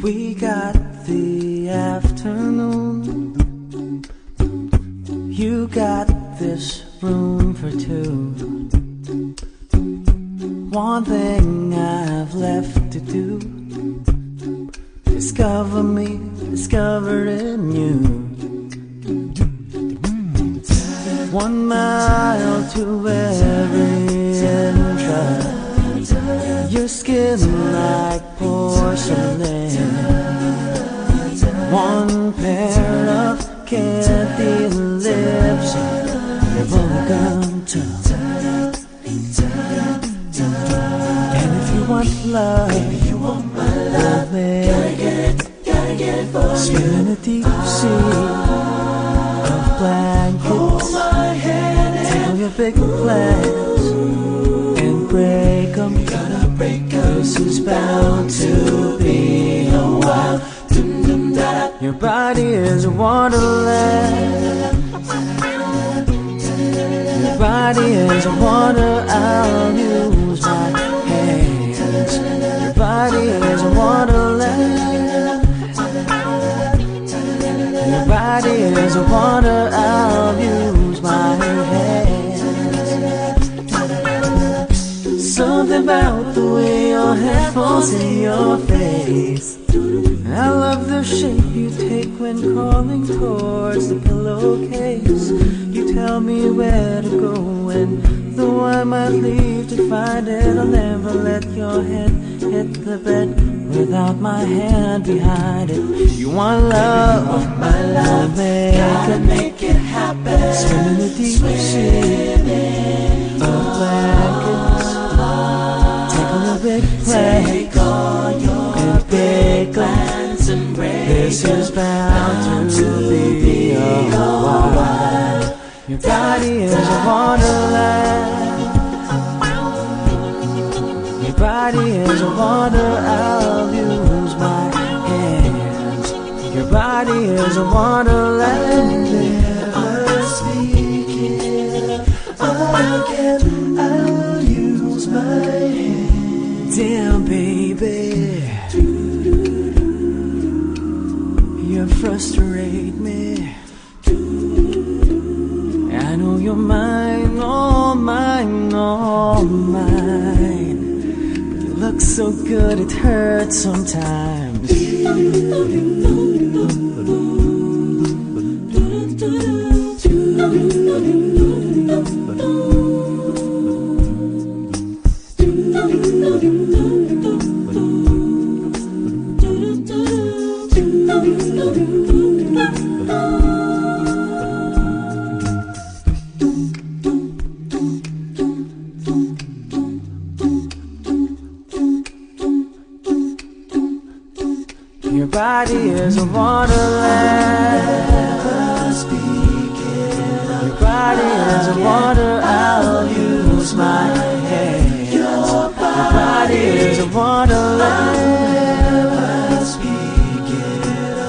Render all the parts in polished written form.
We got the afternoon. You got this room for two. One thing I've left to do: discover me, discovering you. 1 mile to every entrance. Your skin like porcelain. One pair of candy lips, your bubblegum tongue. And if you want love, we'll make it. Swim in a deep sea of blankets. Tell your big plans and break them. This is bound to be a while. Your body is a wonderland. Your body is a wonder. I'll use my hands. Your body is a wonderland. Your body is a wonder. I'll use my hands. Something about the way your hair falls in your face. I love the shape you take when crawling towards the pillowcase. You tell me where to go, and though I might leave to find it, I'll never let your head hit the bed without my hand behind it. You want love, my love, gotta make it happen. Swim in the deep sea of blankets. Take on your big plans and big plans. This is bound to be a while. Your body is a wonderland. Your body is a wonder. I'll use my hands. Your body is a wonderland. Never speak it again. I'll use my hands. Damn, baby, you frustrate me. I know you're mine, all mine, all mine. But you look so good, it hurts sometimes. Your body is a wonderland. Your body is a wonder. I'll use my hands. Your body is a wonderland.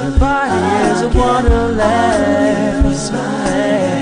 Your body is a wonderland. I'll never speak again. I'll use my hands.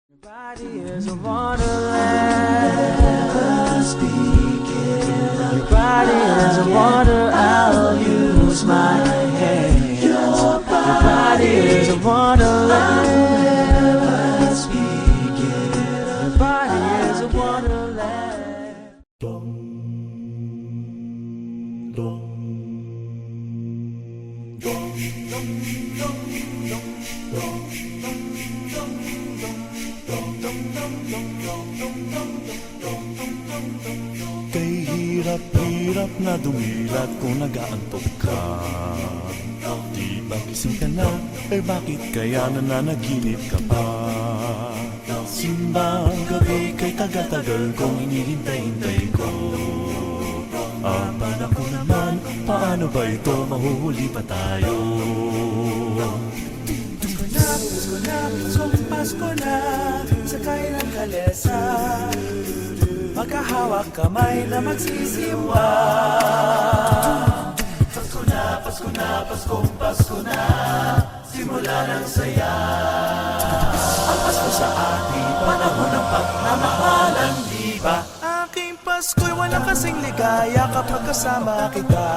Your body is a wonderland. Your body is a wonder. I'll use my hands. Your body is a wonderland. Your body is a wonderland. Hirap-hirap na dumilat kung nag-aantok ka. Di ba gising ka na? Eh bakit kaya nananaginip ka pa? Simbang gabi kay tagal-tagal kong hinihintay-hintay ko. Abala ko naman, paano ba ito? Mahuhuli pa tayo. Pasko na, sakay ng kalesa, magkahawak kamay na magsisiwa. Pasko na, Pasko na, Pasko na, simula ng saya. Ang Pasko sa ating panahon ng pagmamahalan, di ba? Aking Pasko'y walang kasing ligaya kapag kasama kita.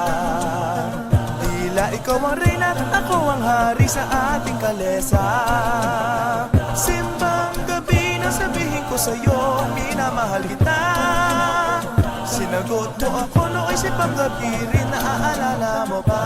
Tila ikaw ang reyna, ako ang hari sa ating kalesa. Simbang gabi na sabihin ko sa'yo, minamahal kita. Sinagot mo ako noong simbang gabi rin, naaalala mo ba?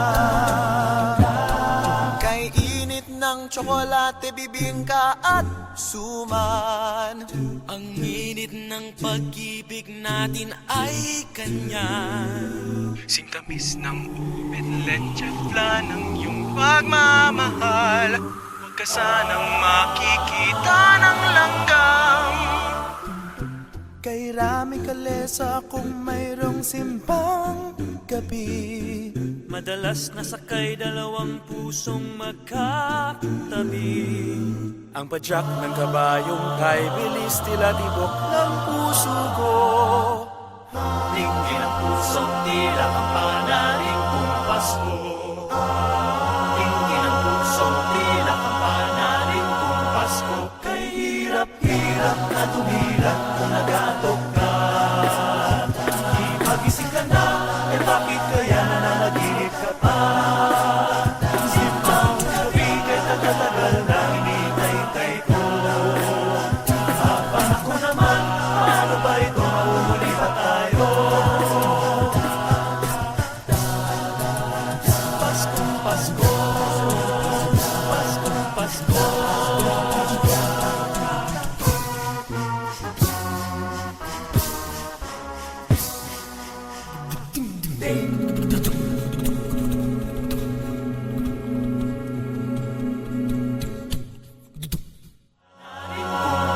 Kay init ng tsokolate, bibingka at suman. Ang init ng pag-ibig natin ay kanyan. Singkamis ng ubit, leche flan ng iyong pagmamahal. Huwag ka sanang makikita ng langgam. Kay Rami Kalesa kung mayroong simbang gabi. Madalas nasakay dalawang pusong magkatabi. Ang padyak ng kabayong kay bilis tila tibok ng puso ko. Tingin ang pusong tila kampanaring kung Pasko. Tingin ang pusong tila kampanaring kung Pasko. Kay hirap-hirap na tumilat kung nag-aantok ka. Di magising ka na, eh bakit kaya nananaginip ka pa? Simbang gabi kay tagal-tagal na hinihintay ko. Habang ako naman, paano ba ito? Mahuhuli pa tayo. Paskong Pasko, Paskong Pasko.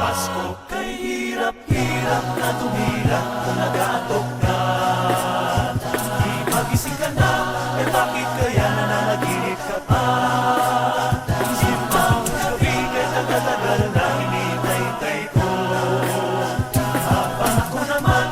Pasko kay hirap-hirap na tumila kung nag-aantok ka. Di magising ka na, eh bakit kaya nananaginip ka pa? Simbang gabi kay tagal-tagal na hinihintay ko. Habang ako naman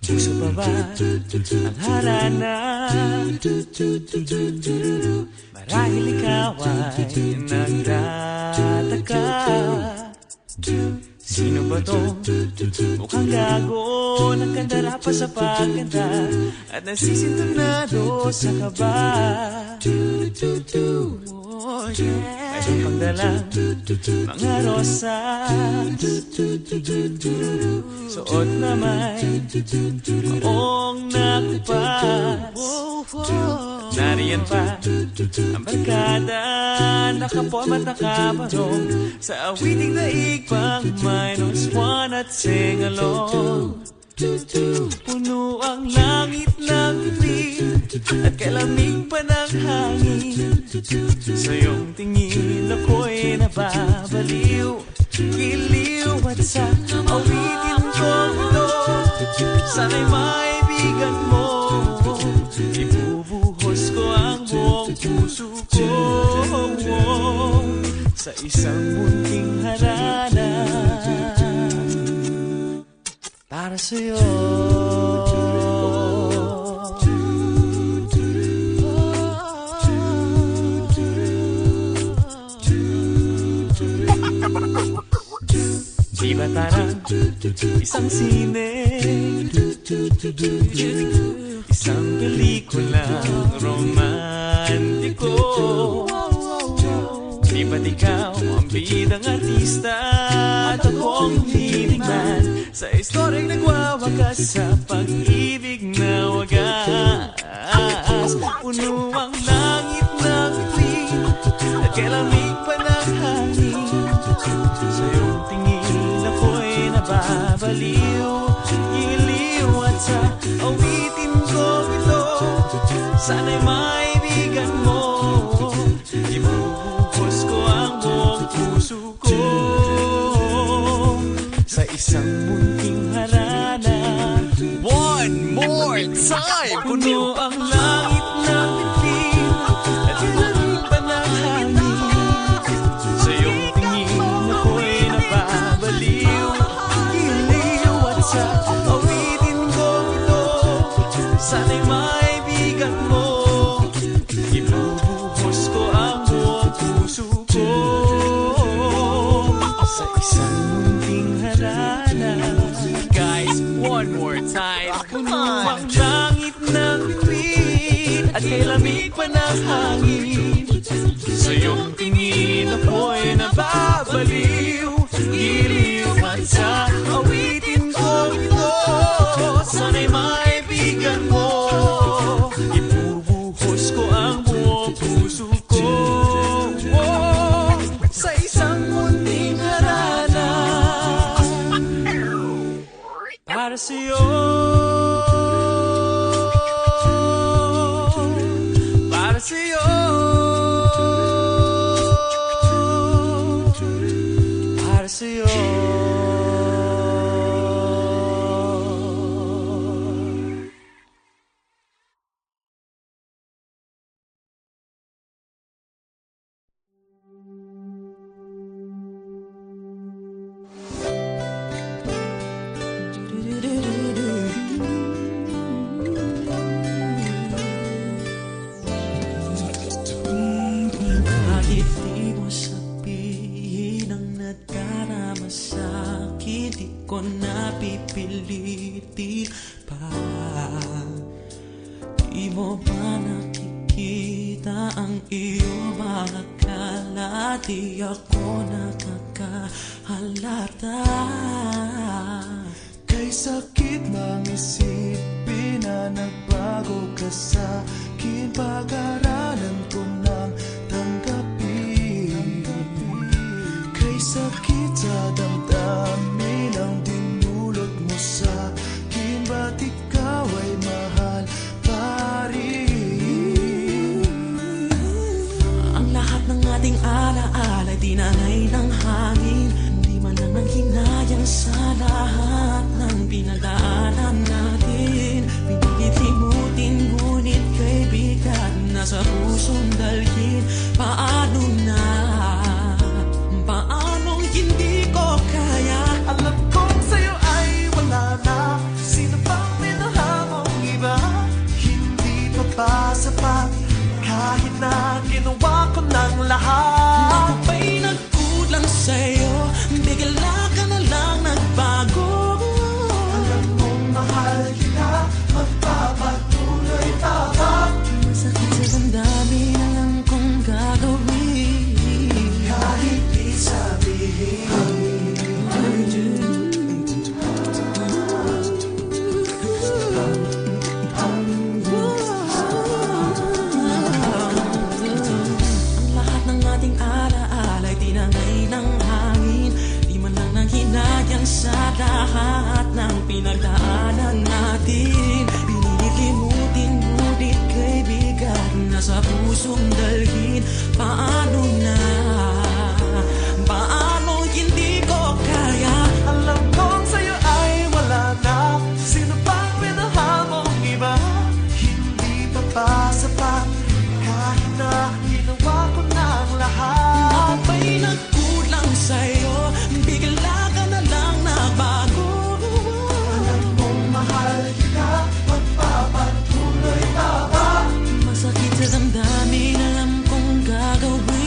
puso pa ba ang harana? Marahil ikaw ay nagtataka. Sino ba to? Mukhang gago, nagkandara pa sa pagkanta at nasisintonado sa kaba. Oh yeah. Mayroon pang dalang mga rosas, suot na may maong nakupad. Nariyan pa ang barkada, nakapom at nakabarong sa awiting daig pang -1 at sing along. Puno ang langit ng dilim at kalamig pa ng hangin. Sa iyong tingin ako'y nababaliw, giliw at sa awitin kong ito, sana'y maibigan mo. Ibubuhos ko ang buong puso ko sa isang munting harana para sa'yo. Di ba tarang isang sine, isang pelikulang romantiko? Di ba't ikaw ang bidang artista at ako ang leading man sa istoryang nagwawakas sa pag-ibig na wagas? Puno ang langit ng itim at kay lamig pa ng hangin. Sa iyong tingin ako'y nababaliw, giliw at sa awitin ko ito, sana'y maibigan mo. Ibubuhos ko ang buong puso ko sa isang munting harana. One more time! Puno ang langit ng itim at lamig pa ng hangin. Sa iyong tingin ako'y napabaliw, giliw at sa awitin ko ito, sana'y maibigan mo. Ibubuhos ko ang buong puso ko sa isang munting harana. Guys, one more time! Come on! Ang langit ng bituin at kay lamig pa ng hangin. Sa iyong tingin ako'y nababaliw, giliw at sa awitin ko ito, sana'y maibigan mo. Ibubuhos ko ang buong puso ko sa isang munting harana. Para sa'yo, para sa'yo, para sa'yo. Bakit di mo sabihin ang nadarama sa'kin? Di ko napipilitin pa. Di mo ba nakikita ang iyong mga kala? Di ako nakakahalata. Kay sakit ng isipin na nagbago ka sa'kin, pag-aralan ko nang tanggapin. Kay sakit sa damdamin ang dinulot mo sa'kin, ba't ikaw ay mahal pa rin? Ang lahat ng ating alaala ay tinangay ng hangin. Di man lang nanghinayang sa lahat ng pinagdaanan natin. Pinilit limutin, ngunit kaibigan, nasa pusong dalhin. Paano na? Paanong hindi ko kaya? Alam kong sa'yo ay wala na. Sino pang minahal mong iba? Hindi pa ba sapat? Kahit na ginawa ko ng lahat. Ako ba'y nagkulang sa'yo? Bigla ka na lang nagbago. Alam mong mahal kita, magpapatuloy pa ba? Masakit sa damdamin, alam kong gagawin. Kahit di sabihin. Ang lahat ng ating alaala ay tinangay ng hangin. Di man lang nanghinayang sa lahat ng pinagdaanan natin. Pinilimutin, ngunit kaibigan, nasa pusong dalhin. Paano na? Paano hindi ko kaya? Alam kong sa'yo ay wala na. Sino pang minahal mong iba? Hindi pa ba sapat? Kahit na ginawa ko ng lahat. Ako ba'y nagkulang sa'yo? Bigla ka na lang nagbago. Alam mong mahal kita, magpapatuloy pa ba? Masakit sa damdamin, alam kong gagawin.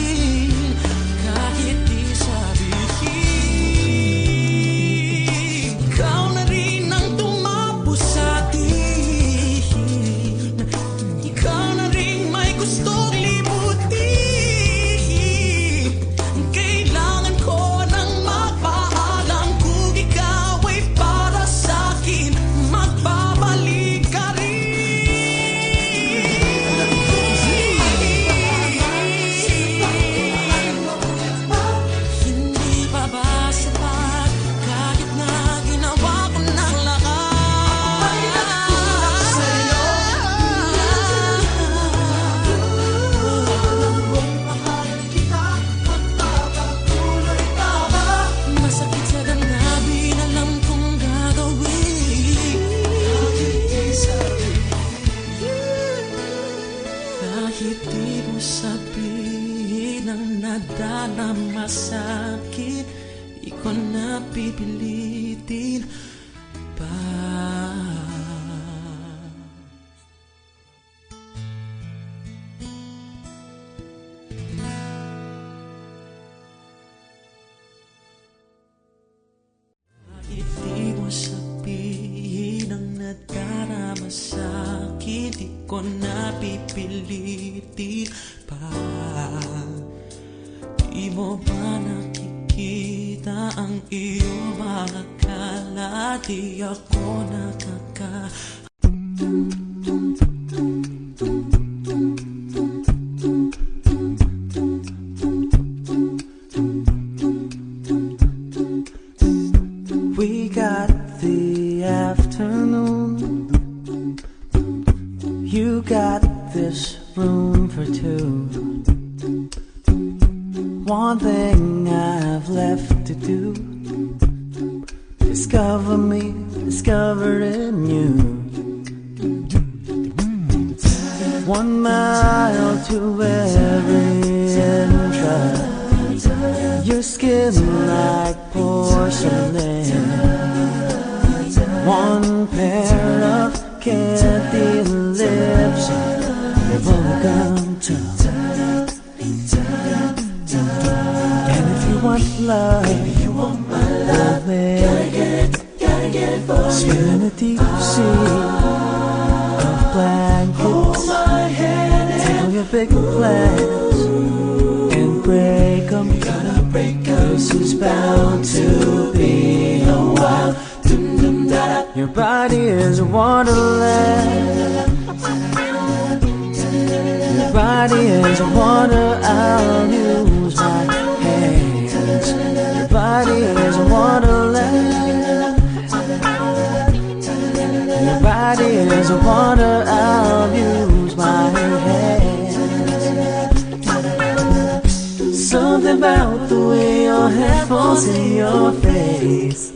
Kahit di mo sabihin ang nadarama sa'kin, di ko na pipilitin pa. Kahit di mo sabihin ang nadarama sa'kin, di ko na pipilitin pa. Di mo ba nakikita ang iyong mga kala? Di ako nakaka We got the afternoon, you got this room for two. One thing I've left to do, discover me, discovering you. 1 mile to every entrance, your skin like porcelain. One pair of candy lips, your bubblegum tongue. And if you want love, love it. Swim in the deep sea of blankets. Tell your big plans and break them. This is bound to be a while. Your body is a wonderland. Your body is a wonder. I'll use my hands. Your body is a wonderland. Your body is a wonder. I'll use my hands. Something about the way your hair falls in your face.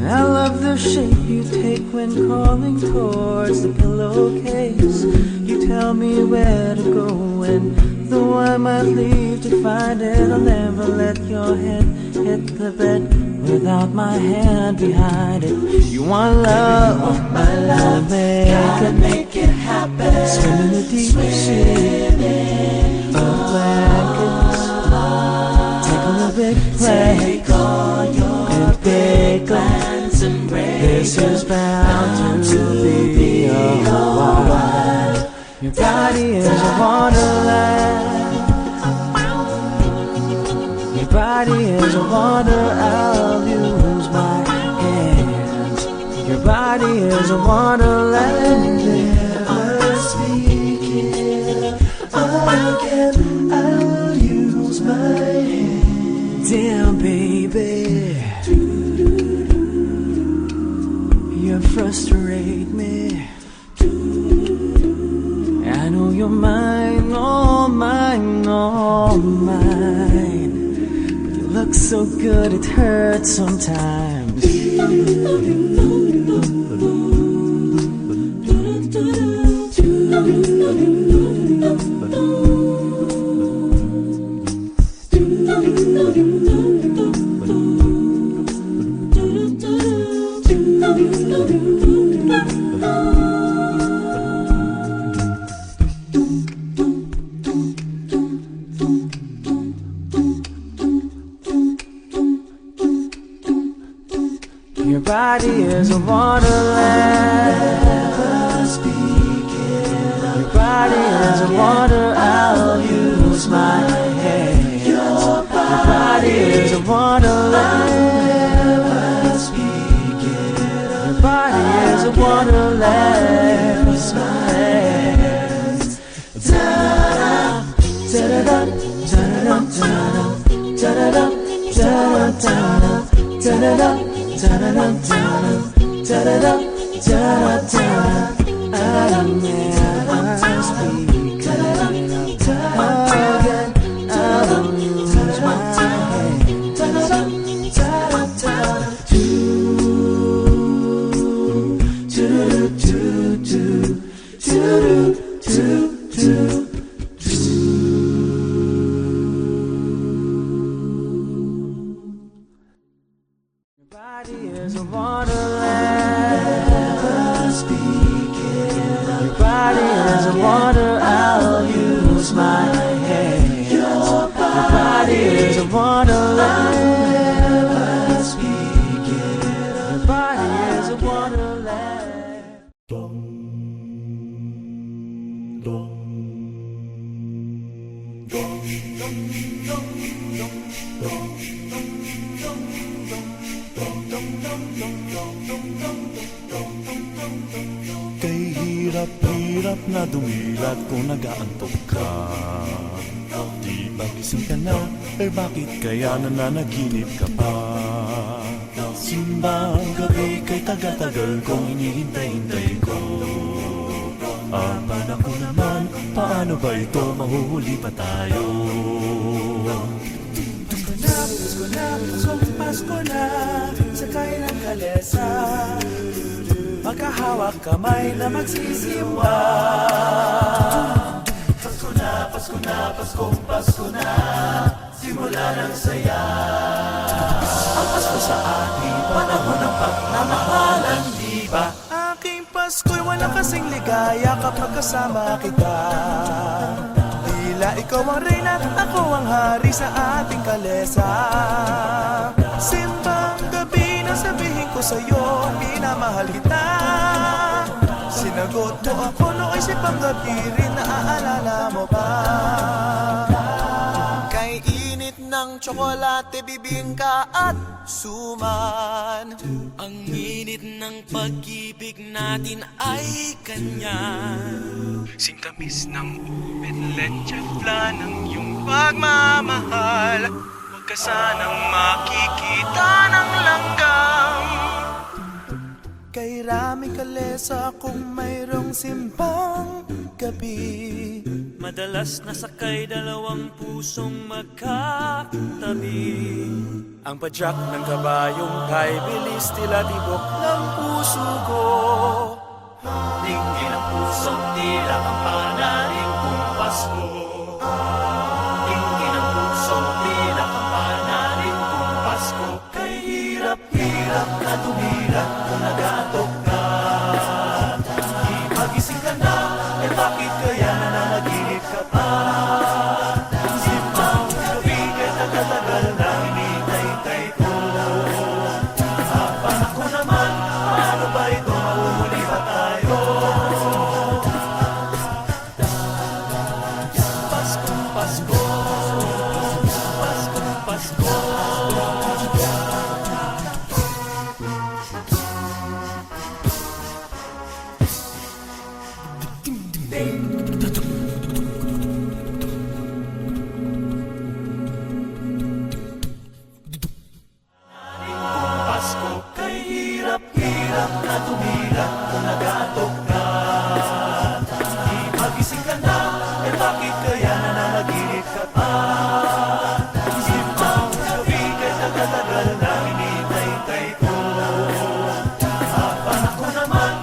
I love the shape you take when crawling towards the pillowcase. You tell me where to go, and though I might leave to find it, I'll never let your head hit the bed without my hand behind it. You want love, my love, gotta make it happen. Swim in the deep sea of blankets. Take on a big plane and big plans. This is bound to be a while. Your body is a wonderland. Your body is a wonder. I'll use my hands. Your body is a wonderland. Never speak it again. I'll use my hands. Damn, baby, you frustrate me. I know you're mine, all mine, all mine. But you look so good, it hurts sometimes. Your body is a wonderland. Your body is a wonder. I'll use my hands. Your body is a wonderland. Your body is a wonderland. Kay hirap-hirap na dumilat kung nag-aantok ka. Di ba gising ka na? Bakit kaya nananaginip ka pa? Simbang gabi kay tagal-tagal kong hinihintay-hintay ko. Apan ako naman, paano ba ito? Mahuhuli pa tayo. Pasko na, Pasko na, sakay ng kalesa. Magkahawak kamay na magsisimba. Pasko na, Pasko na, simula ng saya. Ang Pasko sa atin, panahon ng pagmamahalan, di ba? Aking Pasko'y walang kasing ligaya kapag kasama kita. Tila ikaw ang reyna at ako ang hari sa ating kalesa. Simbang gabi na sabihin ko sa'yo, minamahal kita. Sinagot mo ako nooy sipang gabi rin, naaalala mo ba? Kay init ng tsokolate, bibingka at suman. Ang init ng pag-ibig natin ay kanyan. Singkamis ng ubit, leche flan ng iyong pagmamahal. Huwag ka sanang makikita ng langgam. Kay raming kalesa kung mayroong simbang gabi. Madalas nasakay dalawang pusong magkatabi. Ang padyak ng kabayong kay bilis tila tibok ng puso ko. Tingin ang pusong tila ang panalig kong Pasko. Tingin ang pusong tila ang panalig kong Pasko. Kay hirap-hirap na tumira kung nag-aantok ka. Di magising ka na, bakit kaya nananaginip ka pa? Simbang gabi kay tagal-tagal na hinihintay ko. Apan ako naman, paano ba ito? Mahuhuli pa tayo. Paskong Pasko, Paskong Pasko. Pasko, kay hirap-hirap na tumira kung nag-aantok ka. Di magising ka na, bakit kaya nananaginip ka pa? Simbang gabi kay tagal-tagal na hinihintay ko. Apan ako naman.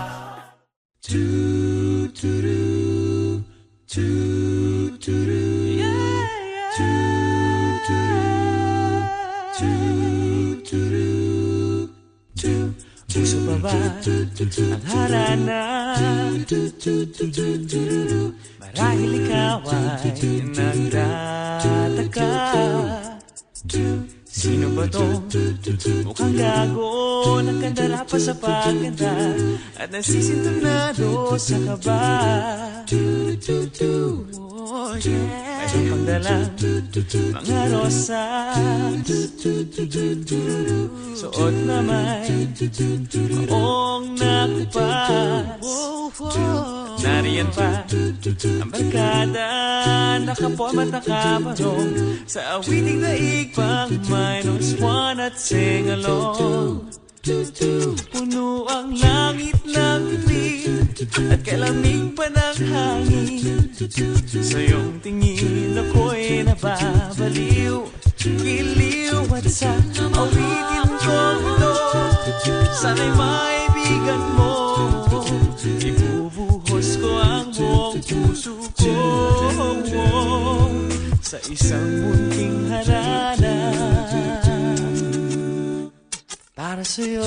Puso pa ba ang harana? Marahil ikaw ay nagtataka. Sino ba to? Mukhang gago, nakandara pa sa pagkanta at nasisintonado sa kaba. Oh yeah, mayroon pang dalang mga rosas, suot na may maong nakupas. Nariyan pa ang barkada, nakaporm at nakabarong sa awiting daig pang -1 at sing along. Puno ang langit ng itim at kalamig pa ng hangin. Sa iyong tingin ako'y nababaliw, giliw at sa awitin kong ito, sana'y maibigan mo. Ibubuhos ko ang buong puso ko sa isang munting harana para sa'yo.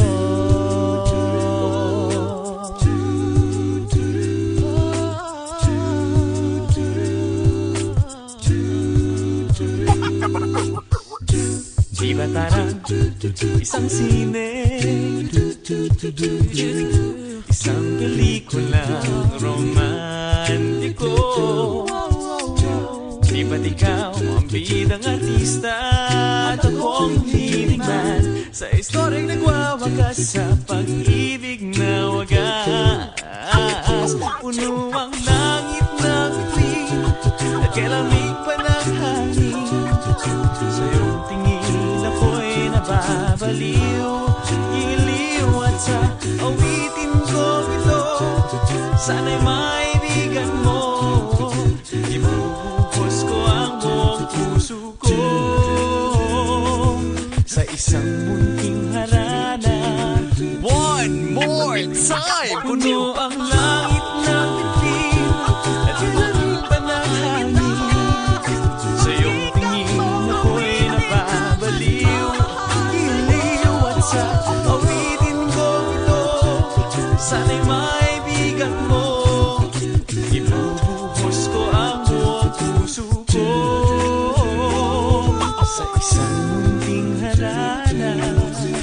Di ba tarang isang sine, isang pelikulang romantiko, Di ba't ikaw ang bidang artista at akong leading man sa istoryang nagwawakas sa pag-ibig na wagas. Puno ang langit ng bituin at kailamig pa ng hangin. Sa iyong tingin ako'y nababaliw, giliw at sa awitin ko ito, sana'y maibigan mo. Ibubuhos ko ang buong puso ko sa isang munting harana. One more time! Puno ang langit ng bituin at ibubuhos pa ng hangin. Sa iyong tingin ako'y napabaliw, giliw at sa awitin ko ito, sana'y maibigan mo. Ibubuhos ko ang buong puso ko sa isang munting harana.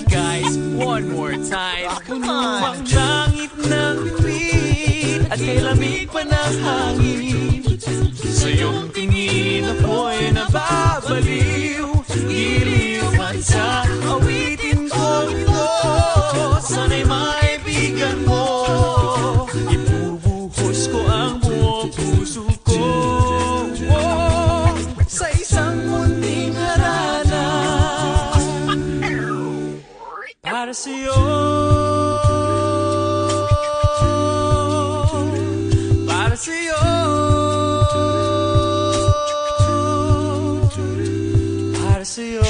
Guys, one more time. Puno ang langit ng bituin at kay lamig pa ng hangin. Sa iyong tingin ako'y nababaliw, giliw at sa awitin ko ito, sana'y maibigan mo. Ibubuhos ko ang buong puso ko sa isang munting harana. Para sa'yo, para sa'yo, para sa'yo.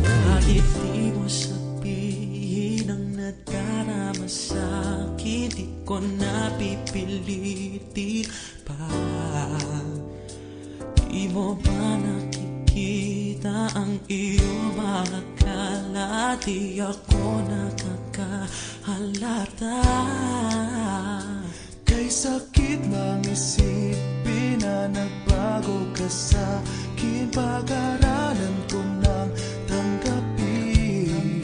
Kahit di mo sabihin ang nadarama sa'kin, di ko napipilitin pa. Di mo ba nakikita ang iyong mga kala? Di ako nakakahalata. Kay sakit mang isipin na nagbago ka sa'kin, pag-aralan ko nang tanggapin.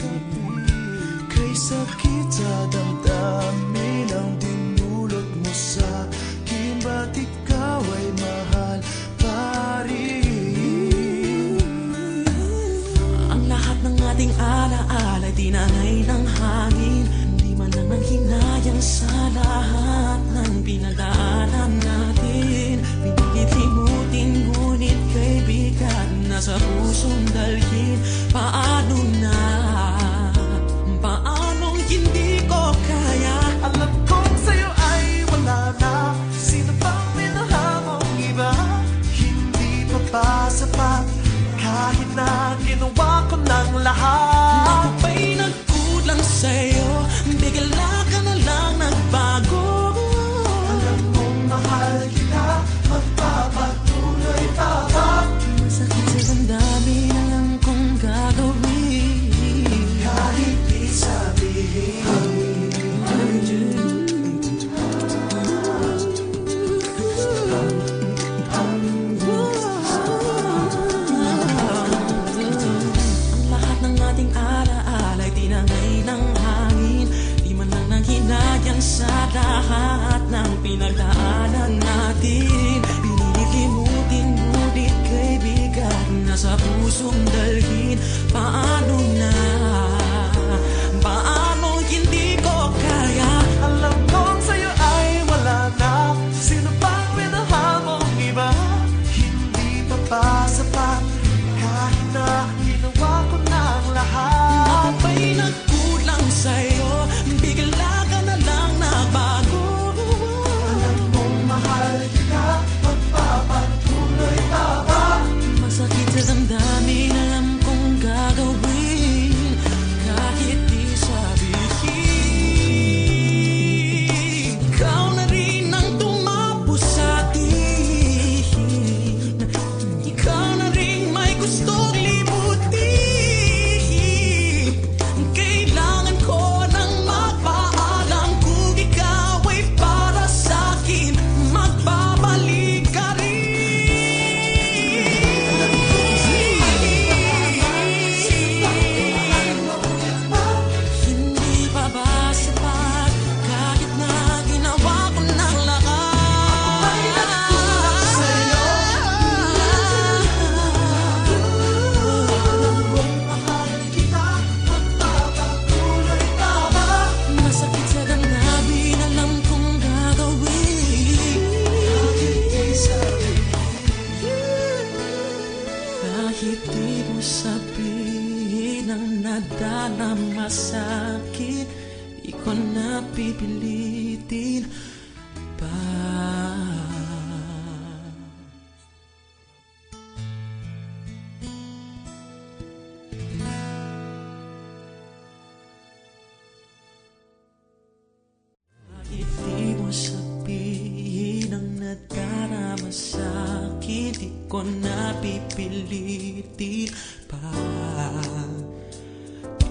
Kay sakit sa damdamin ang dinulot mo sa'kin, ba't ikaw ay mahal pa rin? Ang lahat ng ating alaala dinangay ng hangin, di man lang nanghinayang sa lahat ng pinagdaanan natin. Pinilit limutin, ngunit kaibigan, nasa pusong dalhin. Paano na? Paanong hindi ko kaya? Alam kong sa'yo ay wala na, sino pang minahal mong iba? Hindi pa ba sapat kahit na ginawa ko ng lahat? Ako ba'y nagkulang sa'yo? Bigla ka na lang nagbago. Alam kong mahal kita, magpapatuloy pa ba? Masakit sa damdamin, alam kong gagawin. Kahit di sabihin, Ang lahat ng ating ang nadarama sa'kin, di ko na pipilitin pa. Bakit di mo sabihin ang nadarama sa'kin, di ko na pipilitin pa.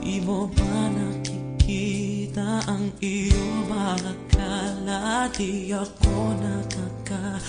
Di mo ba nakikita ang iyong mga kala? Di ako nakaka